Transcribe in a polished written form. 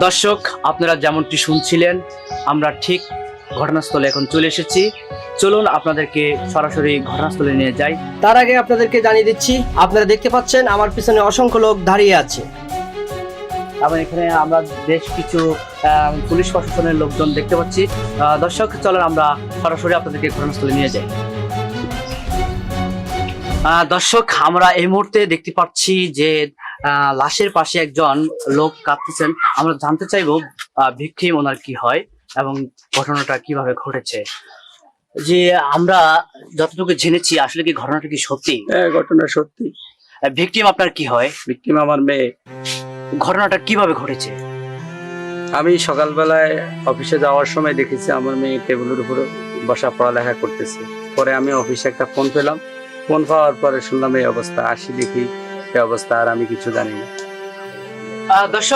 দর্শক, আপনারা যেমনটি শুনছিলেন, আমরা ঠিক ঘটনাস্থলে এখন চলে এসেছি। চলুন আপনাদেরকে সরাসরি ঘটনাস্থলে নিয়ে যাই। তার আগে আপনাদেরকে জানিয়ে দিচ্ছি, আপনারা দেখতে পাচ্ছেন আমার পিছনে অসংখ্য লোক দাঁড়িয়ে আছে। এবং এখানে আমরা বেশ কিছু পুলিশ প্রশাসনের লোকজন দেখতে পাচ্ছি। দর্শক, চলুন আমরা সরাসরি আপনাদেরকে ঘটনাস্থলে নিয়ে যাই। দর্শক, আমরা এই মুহূর্তে দেখতে পাচ্ছি যে লাশের পাশে একজন লোক কাঁদতেছেন। আমরা জানতে চাইবো ভিকটিম ওনার কি হয় এবং ঘটনাটা কিভাবে ঘটেছে। যে আমরা যতটুকু জেনেছি, আসলে কি ঘটনাটা কি সত্যি? হ্যাঁ, ঘটনা সত্যি। ভিকটিম আপনার কি হয়? ভিকটিম আমার মেয়ে। ঘটনাটা কিভাবে ঘটেছে? আমি সকালবেলায় অফিসে যাওয়ার সময় দেখেছি আমার মেয়ে টেবিলের উপর বসা পড়ালেখা করতেছে। পরে আমি অফিসে একটা ফোন পেলাম। ফোন পাওয়ার পরে শুনলাম এই অবস্থা। আসি দেখি এই অবস্থা, আর আমি কিছু জানি না। দর্শক,